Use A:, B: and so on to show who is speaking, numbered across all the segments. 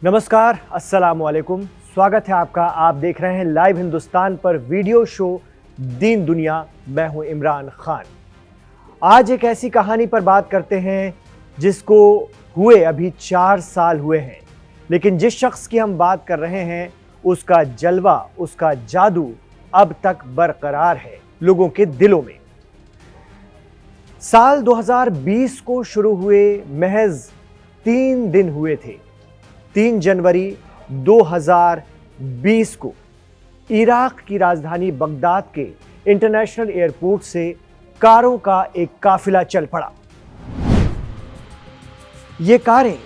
A: नमस्कार, अस्सलाम वालेकुम। स्वागत है आपका। आप देख रहे हैं लाइव हिंदुस्तान पर वीडियो शो दीन दुनिया। मैं हूं इमरान खान। आज एक ऐसी कहानी पर बात करते हैं जिसको हुए अभी 4 साल हुए हैं, लेकिन जिस शख्स की हम बात कर रहे हैं उसका जलवा, उसका जादू अब तक बरकरार है लोगों के दिलों में। साल 2020 को शुरू हुए महज 3 दिन हुए थे। 3 जनवरी 2020 को इराक की राजधानी बगदाद के इंटरनेशनल एयरपोर्ट से कारों का एक काफिला चल पड़ा। ये कारें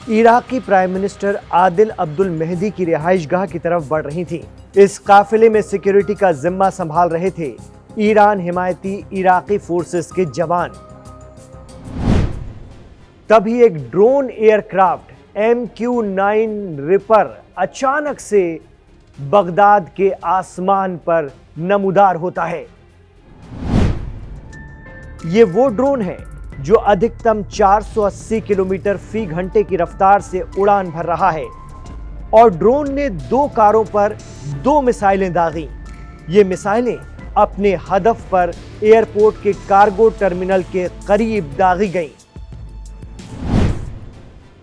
A: इराकी प्राइम मिनिस्टर आदिल अब्दुल मेहदी की रिहाइशगाह की तरफ बढ़ रही थीं। इस काफिले में सिक्योरिटी का जिम्मा संभाल रहे थे ईरान हिमायती इराकी फोर्सेस के जवान। तभी एक ड्रोन एयरक्राफ्ट MQ-9 रिपर अचानक से बगदाद के आसमान पर नमूदार होता है। ये वो ड्रोन है जो अधिकतम 480 किलोमीटर फी घंटे की रफ्तार से उड़ान भर रहा है और ड्रोन ने 2 कारों पर 2 मिसाइलें दागी। ये मिसाइलें अपने हदफ पर एयरपोर्ट के कार्गो टर्मिनल के करीब दागी गईं।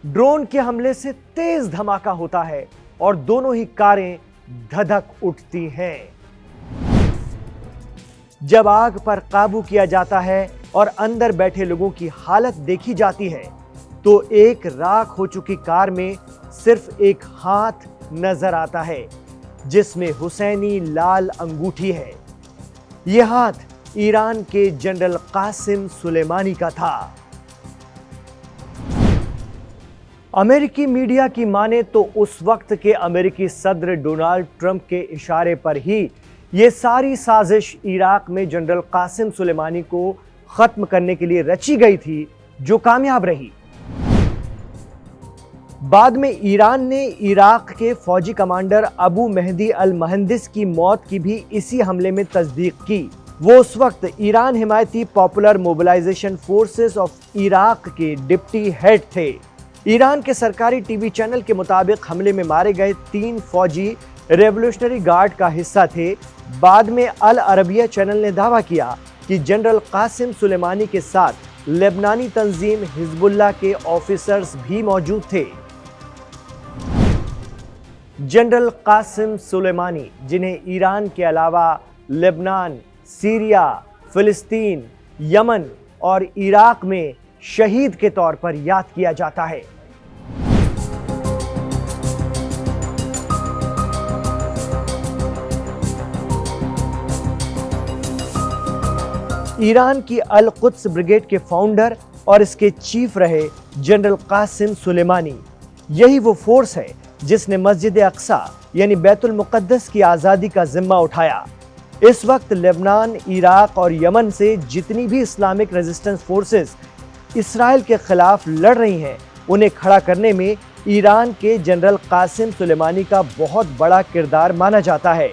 A: ड्रोन के हमले से तेज धमाका होता है और दोनों ही कारें धधक उठती हैं। जब आग पर काबू किया जाता है और अंदर बैठे लोगों की हालत देखी जाती है तो एक राख हो चुकी कार में सिर्फ एक हाथ नजर आता है जिसमें हुसैनी लाल अंगूठी है। यह हाथ ईरान के जनरल कासिम सुलेमानी का था। अमेरिकी मीडिया की माने तो उस वक्त के अमेरिकी सदर डोनाल्ड ट्रंप के इशारे पर ही यह सारी साजिश इराक में जनरल कासिम सुलेमानी को खत्म करने के लिए रची गई थी, जो कामयाब रही। बाद में ईरान ने इराक के फौजी कमांडर अबू मेहदी अल मुहंदिस की मौत की भी इसी हमले में तस्दीक की। वो उस वक्त ईरान हिमायती popular mobilisation forces of Iraq के डिप्टी हेड थे। ईरान के सरकारी टीवी चैनल के मुताबिक हमले में मारे गए 3 फौजी रेवोल्यूशनरी गार्ड का हिस्सा थे। बाद में अल अरबिया चैनल ने दावा किया कि जनरल कासिम सुलेमानी के साथ लेबनानी तंजीम हिजबुल्लाह के ऑफिसर्स भी मौजूद थे। जनरल कासिम सुलेमानी, जिन्हें ईरान के अलावा लेबनान, सीरिया, फिलिस्तीन, यमन और इराक में शहीद के तौर पर याद किया जाता है। ईरान की अल कुद्स ब्रिगेड के फाउंडर और इसके चीफ रहे जनरल कासिम सुलेमानी। यही वो फोर्स है जिसने मस्जिद अक्सा यानी बैतुल मुक़द्दस की आज़ादी का जिम्मा उठाया। इस वक्त लेबनान, इराक और यमन से जितनी भी इस्लामिक रेजिस्टेंस फोर्सेस इसराइल के खिलाफ लड़ रही हैं, उन्हें खड़ा करने में ईरान के जनरल कासिम सुलेमानी का बहुत बड़ा किरदार माना जाता है।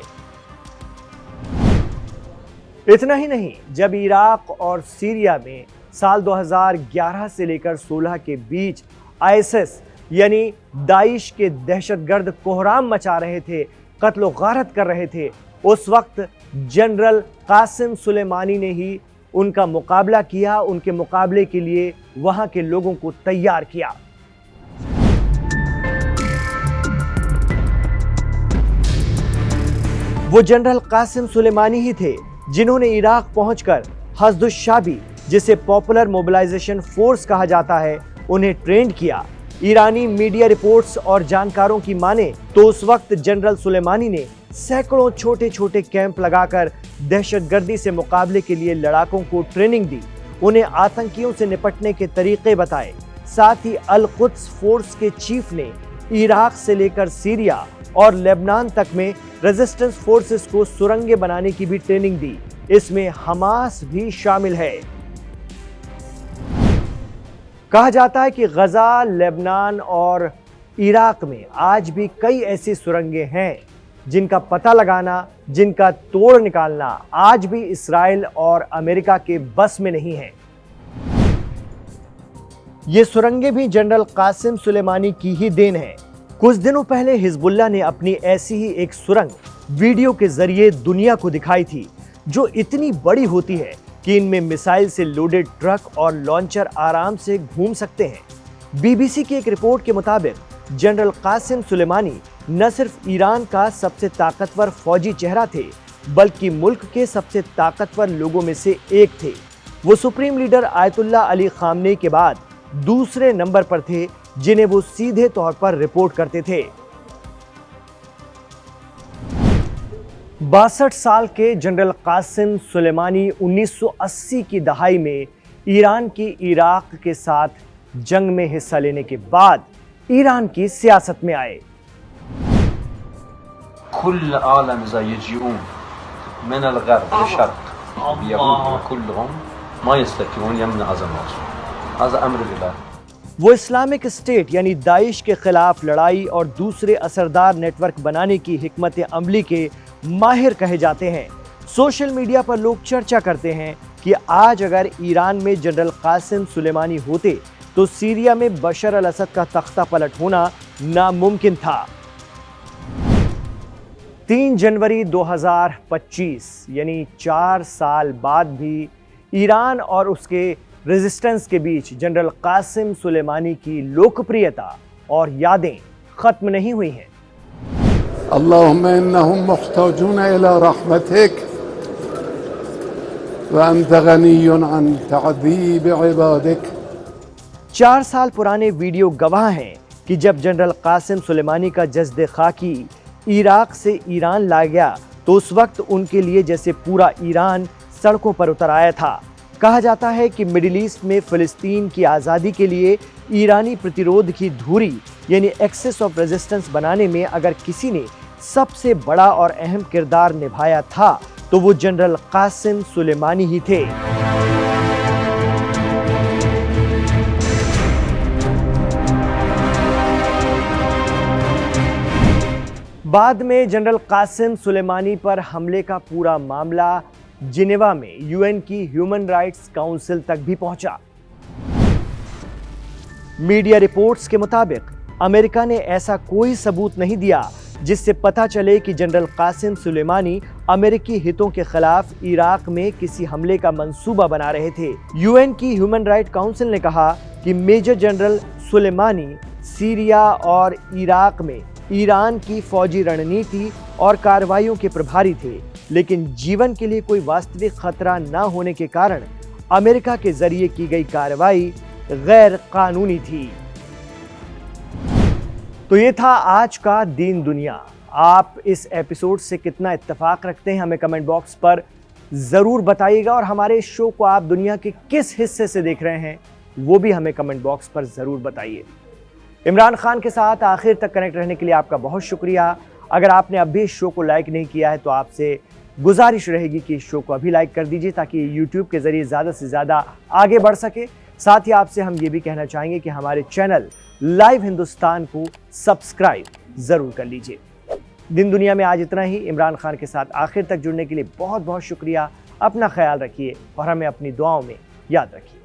A: इतना ही नहीं, जब इराक और सीरिया में साल 2011 से लेकर 16 के बीच ISIS यानी दाइश के दहशतगर्द कोहराम मचा रहे थे, कत्ल गारत कर रहे थे, उस वक्त जनरल कासिम सुलेमानी ने ही उनका मुकाबला किया, उनके मुकाबले के लिए वहां के लोगों को तैयार किया। वो जनरल कासिम सुलेमानी ही थे जिन्होंने इराक पहुंचकर हस्दुश शाबी, जिसे पॉपुलर मोबिलाइजेशन फोर्स कहा जाता है, उन्हें ट्रेंड किया। ईरानी मीडिया रिपोर्ट्स और जानकारों की माने तो उस वक्त जनरल सुलेमानी ने सैकड़ों छोटे छोटे कैंप लगाकर दहशतगर्दी से मुकाबले के लिए लड़ाकों को ट्रेनिंग दी, उन्हें आतंकियों से निपटने के तरीके बताए। साथ ही अल कुद्स फोर्स के चीफ ने इराक से लेकर सीरिया और लेबनान तक में रेजिस्टेंस फोर्सेस को सुरंगें बनाने की भी ट्रेनिंग दी। इसमें हमास भी शामिल है। कहा जाता है कि गजा, लेबनान और इराक में आज भी कई ऐसी सुरंगें हैं जिनका पता लगाना, जिनका तोड़ निकालना आज भी इसराइल और अमेरिका के बस में नहीं है। ये सुरंगें भी जनरल कासिम सुलेमानी की ही देन है। कुछ दिनों पहले हिजबुल्लाह ने अपनी ऐसी ही एक सुरंग वीडियो के जरिए दुनिया को दिखाई थी, जो इतनी बड़ी होती है कि इनमें मिसाइल से लोडेड ट्रक और लॉन्चर आराम से घूम सकते हैं। बीबीसी की एक रिपोर्ट के मुताबिक जनरल कासिम सुलेमानी न सिर्फ ईरान का सबसे ताकतवर फौजी चेहरा थे, बल्कि मुल्क के सबसे ताकतवर लोगों में से एक थे। वो supreme leader Ayatollah Ali Khamenei के बाद दूसरे नंबर पर थे, जिन्हें वो सीधे तौर पर रिपोर्ट करते थे। 62 साल के जनरल कासिम सुलेमानी 1980 की दहाई में ईरान की इराक के साथ जंग में हिस्सा लेने के बाद ईरान की सियासत में आए।
B: कुल आलम यजीऊन मिन अल-गर्ब लिश-शर्क़ यहूद कुल्लुहुम मा यस्तकीऊन यमन अज़मत हज़ा अम्र बिल्लाह।
A: वो इस्लामिक स्टेट यानी दाइश के खिलाफ लड़ाई और दूसरे असरदार नेटवर्क बनाने की हिकमत अमली के माहिर कहे जाते हैं। सोशल मीडिया पर लोग चर्चा करते हैं कि आज अगर ईरान में जनरल कासिम सुलेमानी होते तो सीरिया में बशर अल असद का तख्ता पलट होना नामुमकिन था। 3 जनवरी 2025 यानी 4 साल बाद भी ईरान और उसके रेजिस्टेंस के बीच जनरल कासिम सुलेमानी की लोकप्रियता और यादें खत्म नहीं हुई हैं।
C: अल्लाहुम्मा इन्नहुम मुहताजून इला रहमतिक व अंत गनियुन अन तअदीब इबादिक।
A: 4 साल पुराने वीडियो गवाह हैं कि जब जनरल कासिम सुलेमानी का जज्द खाकी इराक से ईरान ला गया तो उस वक्त उनके लिए जैसे पूरा ईरान सड़कों पर उतर आया था। कहा जाता है कि मिडिल ईस्ट में फिलिस्तीन की आज़ादी के लिए ईरानी प्रतिरोध की धुरी यानी एक्सेस ऑफ रेजिस्टेंस बनाने में अगर किसी ने सबसे बड़ा और अहम किरदार निभाया था तो वो जनरल कासिम सुलेमानी ही थे। बाद में जनरल कासिम सुलेमानी पर हमले का पूरा मामला जिनेवा में यूएन की ह्यूमन राइट्स काउंसिल तक भी पहुंचा। मीडिया रिपोर्ट्स के मुताबिक अमेरिका ने ऐसा कोई सबूत नहीं दिया जिससे पता चले कि जनरल कासिम सुलेमानी अमेरिकी हितों के खिलाफ इराक में किसी हमले का मंसूबा बना रहे थे। यूएन की ह्यूमन राइट काउंसिल ने कहा कि मेजर जनरल सुलेमानी सीरिया और इराक में ईरान की फौजी रणनीति और कार्रवाइयों के प्रभारी थे, लेकिन जीवन के लिए कोई वास्तविक खतरा न होने के कारण अमेरिका के जरिए की गई कार्रवाई गैर कानूनी थी। तो ये था आज का दीन दुनिया। आप इस एपिसोड से कितना इत्तेफाक रखते हैं हमें कमेंट बॉक्स पर ज़रूर बताइएगा, और हमारे इस शो को आप दुनिया के किस हिस्से से देख रहे हैं वो भी हमें कमेंट बॉक्स पर ज़रूर बताइए। इमरान खान के साथ आखिर तक कनेक्ट रहने के लिए आपका बहुत शुक्रिया। अगर आपने अभी इस शो को लाइक नहीं किया है तो आपसे गुजारिश रहेगी कि इस शो को अभी लाइक कर दीजिए ताकि यूट्यूब के ज़रिए ज़्यादा से ज़्यादा आगे बढ़ सके। साथ ही आपसे हम ये भी कहना चाहेंगे कि हमारे चैनल लाइव हिंदुस्तान को सब्सक्राइब ज़रूर कर लीजिए। दिन दुनिया में आज इतना ही। इमरान खान के साथ आखिर तक जुड़ने के लिए बहुत बहुत शुक्रिया। अपना ख्याल रखिए और हमें अपनी दुआओं में याद रखिए।